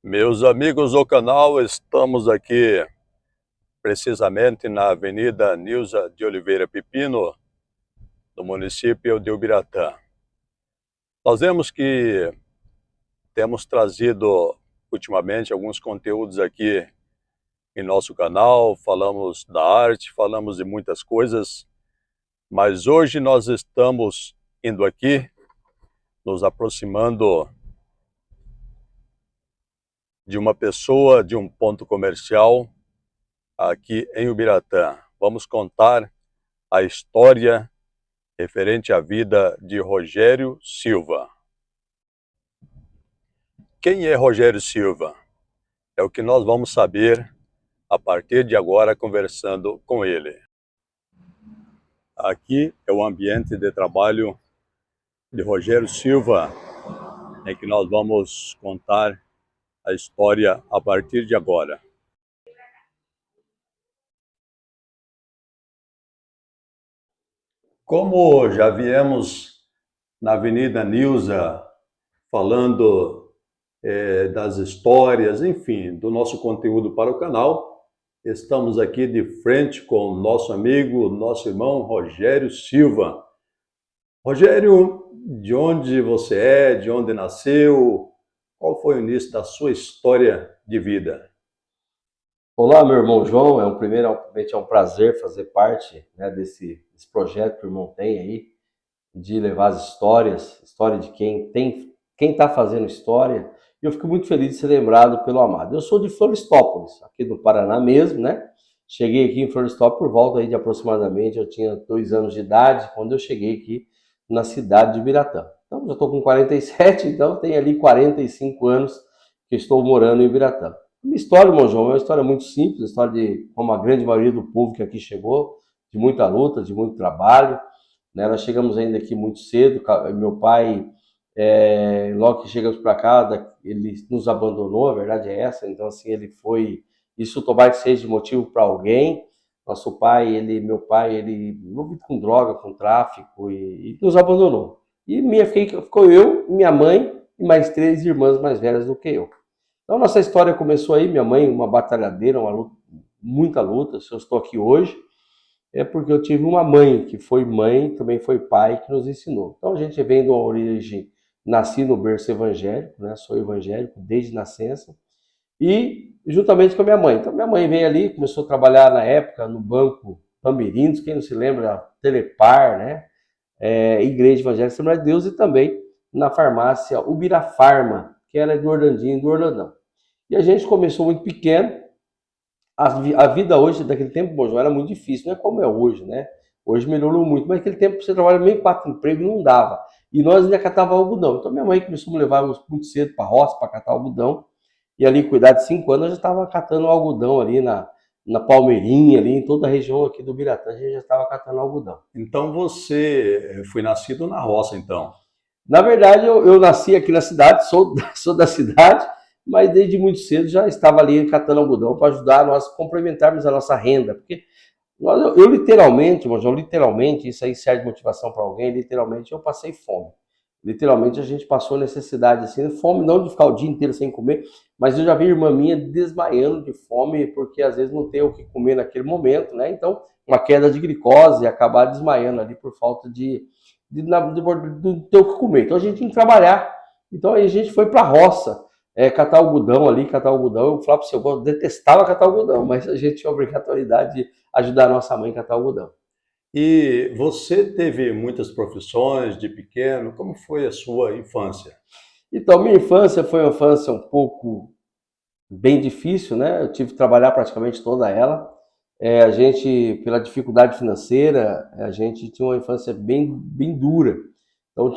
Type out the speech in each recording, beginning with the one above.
Meus amigos do canal, estamos aqui precisamente na Avenida Nilza de Oliveira Pepino, no município de Ubiratã. Nós vemos que temos trazido ultimamente alguns conteúdos aqui em nosso canal, falamos da arte, falamos de muitas coisas, mas hoje nós estamos indo aqui, nos aproximando de uma pessoa, de um ponto comercial aqui em Ubiratã. Vamos contar a história referente à vida de Rogério Silva. Quem é Rogério Silva? É o que nós vamos saber a partir de agora conversando com ele. Aqui é o ambiente de trabalho de Rogério Silva, em que nós vamos contar a história a partir de agora. Como já viemos na Avenida Nilza falando das histórias, enfim, do nosso conteúdo para o canal, estamos aqui de frente com o nosso amigo, nosso irmão Rogério Silva. Rogério, de onde você é, de onde nasceu, qual foi o início da sua história de vida? Olá, meu irmão João, primeiramente é um prazer fazer parte, né, desse projeto que o irmão tem aí, de levar as história de quem está fazendo história, e eu fico muito feliz de ser lembrado pelo amado. Eu sou de Florestópolis, aqui do Paraná mesmo, né? Cheguei aqui em Florestópolis por volta aí de aproximadamente, eu tinha 2 anos de idade, quando eu cheguei aqui na cidade de Ubiratã. Então, já estou com 47, então tem ali 45 anos que estou morando em Ubiratã. Minha história, irmão João, é uma história muito simples, a história de como a grande maioria do povo que aqui chegou, de muita luta, de muito trabalho, né? Nós chegamos ainda aqui muito cedo, meu pai, logo que chegamos para cá, ele nos abandonou, a verdade é essa, então assim, isso tomara que seja motivo para alguém. Nosso pai, meu pai, envolvido com droga, com tráfico, e nos abandonou. E ficou eu, minha mãe e mais 3 irmãs mais velhas do que eu. Então, nossa história começou aí, minha mãe, uma batalhadeira, muita luta. Se eu estou aqui hoje, é porque eu tive uma mãe, que foi mãe, também foi pai, que nos ensinou. Então, a gente vem de uma origem, nasci no berço evangélico, né? Sou evangélico desde nascença, e juntamente com a minha mãe. Então, minha mãe veio ali, começou a trabalhar na época no Banco Pamirindos, quem não se lembra, Telepar, né? Igreja Evangélica Assembleia de Deus, e também na farmácia Ubirafarma, que era do Orlandinho e do Orlandão. E a gente começou muito pequeno. A vida hoje, daquele tempo, bom, era muito difícil, não é como é hoje, né? Hoje melhorou muito, mas naquele tempo você trabalha meio 4 empregos, não dava. E nós ainda catava algodão. Então minha mãe começou a me levar muito cedo para a roça, para catar algodão. E ali, cuidar de 5 anos, eu já estava catando algodão ali na Palmeirinha, ali em toda a região aqui do Ubiratã, a gente já estava catando algodão. Então você foi nascido na roça, então? Na verdade, eu nasci aqui na cidade, sou da cidade, mas desde muito cedo já estava ali catando algodão para ajudar nós a complementarmos a nossa renda. Porque eu literalmente, isso aí serve de motivação para alguém, literalmente eu passei fome. Literalmente a gente passou necessidade, assim, fome não de ficar o dia inteiro sem comer, mas eu já vi irmã minha desmaiando de fome, porque às vezes não tem o que comer naquele momento, né? Então, uma queda de glicose e acabar desmaiando ali por falta de ter o que comer. Então a gente tinha que trabalhar. Então aí a gente foi para a roça, catar algodão. Eu falava para você, eu detestava catar algodão, mas a gente tinha a obrigatoriedade de ajudar a nossa mãe a catar algodão. E você teve muitas profissões de pequeno? Como foi a sua infância? Então, minha infância foi uma infância um pouco bem difícil, né? Eu tive que trabalhar praticamente toda ela. A gente, pela dificuldade financeira, a gente tinha uma infância bem dura. Então,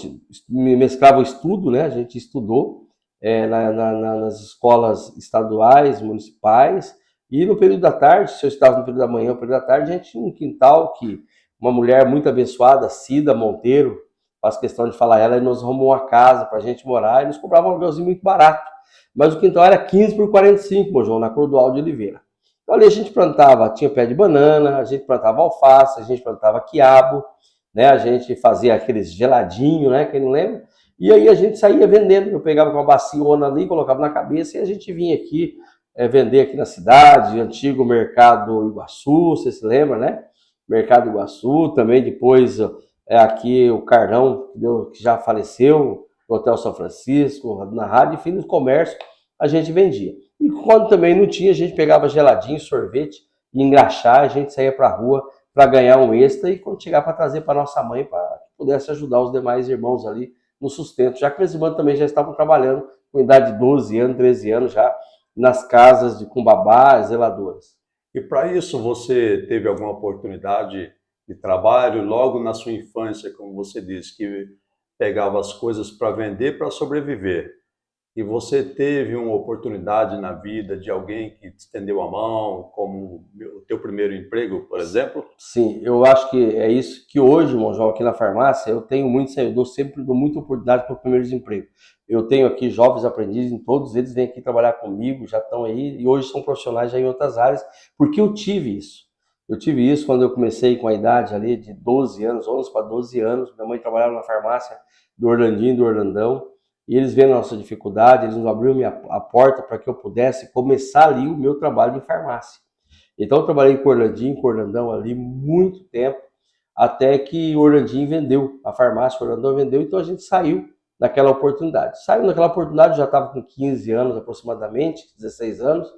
mesclava o estudo, né? A gente estudou nas escolas estaduais, municipais, e no período da tarde, se eu estava no período da manhã ou no período da tarde, a gente tinha um quintal que uma mulher muito abençoada, Cida Monteiro, faz questão de falar ela, e nos arrumou uma casa para a gente morar, e nos cobrava um aluguelzinho muito barato. Mas o quintal era 15 por 45, meu João, na Cordoal de Oliveira. Então ali a gente plantava, tinha pé de banana, a gente plantava alface, a gente plantava quiabo, né? A gente fazia aqueles geladinhos, né? Quem não lembra? E aí a gente saía vendendo, eu pegava com uma baciona ali, colocava na cabeça e a gente vinha aqui vender aqui na cidade, antigo Mercado Iguaçu, você se lembra, né? Mercado Iguaçu, também depois aqui o Carnão, que já faleceu, o Hotel São Francisco, na rádio, enfim, no comércio a gente vendia. E quando também não tinha, a gente pegava geladinho, sorvete, e engraxar, a gente saía para a rua para ganhar um extra e quando chegar para trazer para nossa mãe, para que pudesse ajudar os demais irmãos ali no sustento, já que meus irmãos também já estavam trabalhando com idade de 12 anos, 13 anos já, nas casas com babá, zeladoras. E para isso você teve alguma oportunidade de trabalho logo na sua infância, como você disse, que pegava as coisas para vender para sobreviver. E você teve uma oportunidade na vida de alguém que te estendeu a mão, como o teu primeiro emprego, por exemplo? Sim, eu acho que é isso que hoje, Monjol, aqui na farmácia, eu tenho muito, eu sempre dou muita oportunidade para o primeiro desemprego. Eu tenho aqui jovens aprendizes, todos eles vêm aqui trabalhar comigo, já estão aí, e hoje são profissionais já em outras áreas, porque eu tive isso. Eu tive isso quando eu comecei com a idade ali de 12 anos, 11 para 12 anos, minha mãe trabalhava na farmácia do Orlandinho, do Orlandão, e eles vendo a nossa dificuldade, eles nos abriram a porta para que eu pudesse começar ali o meu trabalho em farmácia. Então eu trabalhei com o Orlandinho, com o Orlandão ali muito tempo, até que o Orlandinho vendeu, a farmácia, o Orlandão vendeu, então a gente saiu naquela oportunidade. Saiu naquela oportunidade, já estava com 15 anos aproximadamente, 16 anos,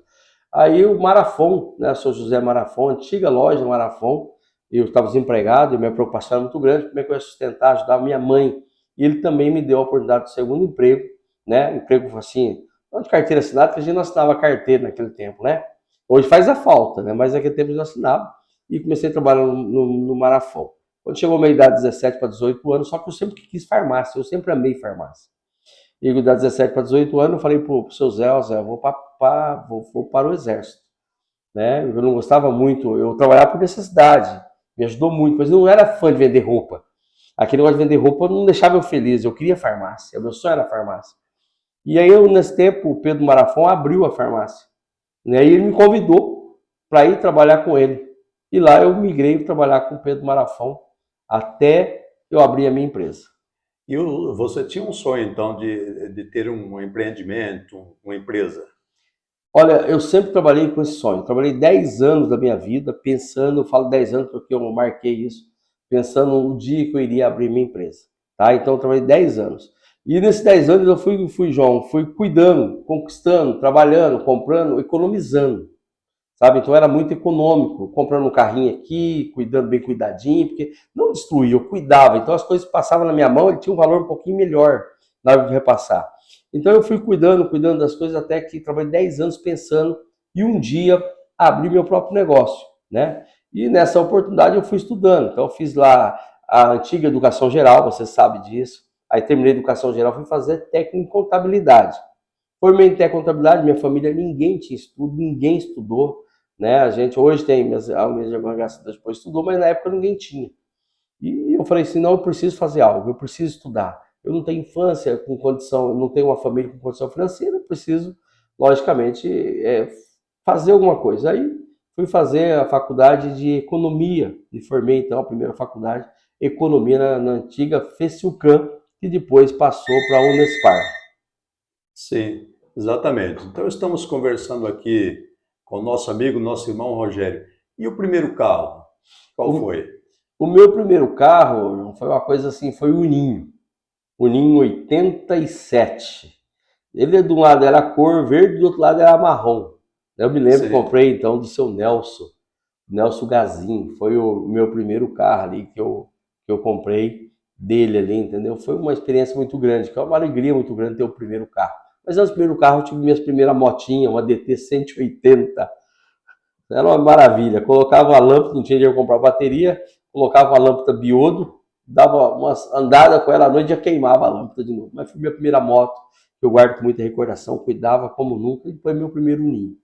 aí o Marafon, né, o São José Marafon, antiga loja Marafon, eu estava desempregado e minha preocupação era muito grande, como é que eu ia sustentar, ajudar a minha mãe. E ele também me deu a oportunidade do segundo emprego, né? Emprego assim, não de carteira assinada, porque a gente não assinava carteira naquele tempo, né? Hoje faz a falta, né? Mas naquele tempo eu assinava e comecei a trabalhar no Marafon. Quando chegou a minha idade, 17 para 18 anos, só que eu sempre quis farmácia, eu sempre amei farmácia. E da 17 para 18 anos, eu falei pro seu Zé, vou para o exército, né? Eu não gostava muito, eu trabalhava por necessidade, me ajudou muito, mas eu não era fã de vender roupa. Aquele negócio de vender roupa não deixava eu feliz, eu queria farmácia, o meu sonho era farmácia. E aí, nesse tempo, o Pedro Marafon abriu a farmácia. Né? E ele me convidou para ir trabalhar com ele. E lá eu migrei para trabalhar com o Pedro Marafon até eu abrir a minha empresa. E você tinha um sonho, então, de ter um empreendimento, uma empresa? Olha, eu sempre trabalhei com esse sonho. Trabalhei 10 anos da minha vida pensando, eu falo 10 anos porque eu marquei isso, pensando no dia que eu iria abrir minha empresa. Tá? Então eu trabalhei 10 anos. E nesses 10 anos eu fui cuidando, conquistando, trabalhando, comprando, economizando. Sabe? Então era muito econômico, comprando um carrinho aqui, cuidando bem cuidadinho, porque não destruía, eu cuidava. Então as coisas passavam na minha mão, ele tinha um valor um pouquinho melhor na hora de repassar. Então eu fui cuidando das coisas até que trabalhei 10 anos pensando e um dia abri meu próprio negócio, né? E nessa oportunidade eu fui estudando. Então eu fiz lá a antiga educação geral, você sabe disso. Aí terminei a educação geral, fui fazer técnico em contabilidade. Formei em técnico em contabilidade, minha família ninguém tinha estudo, ninguém estudou, né? A gente hoje tem, minhas irmãs, graças a Deus, depois estudou, mas na época ninguém tinha. E eu falei assim, não, eu preciso fazer algo, eu preciso estudar. Eu não tenho infância com condição, eu não tenho uma família com condição financeira, eu preciso, logicamente, fazer alguma coisa. Aí fui fazer a faculdade de economia, me formei então a primeira faculdade, economia na antiga FECIUCAM, que depois passou para a Unespar. Sim, exatamente. Então estamos conversando aqui com o nosso amigo, nosso irmão Rogério. E o primeiro carro? Qual foi? O meu primeiro carro foi uma coisa assim, foi o Ninho 87. Ele de um lado era cor verde, do outro lado era marrom. Eu me lembro que comprei então do seu Nelson Gazin. Foi o meu primeiro carro ali que eu comprei dele ali, entendeu? Foi uma experiência muito grande, que é uma alegria muito grande ter o primeiro carro. Mas antes do primeiro carro eu tive minha primeira motinha, uma DT 180. Era uma maravilha. Colocava a lâmpada, não tinha dinheiro para comprar bateria, colocava a lâmpada biodo, dava umas andadas com ela à noite e já queimava a lâmpada de novo. Mas foi minha primeira moto, que eu guardo com muita recordação, cuidava como nunca, e foi meu primeiro Ninho.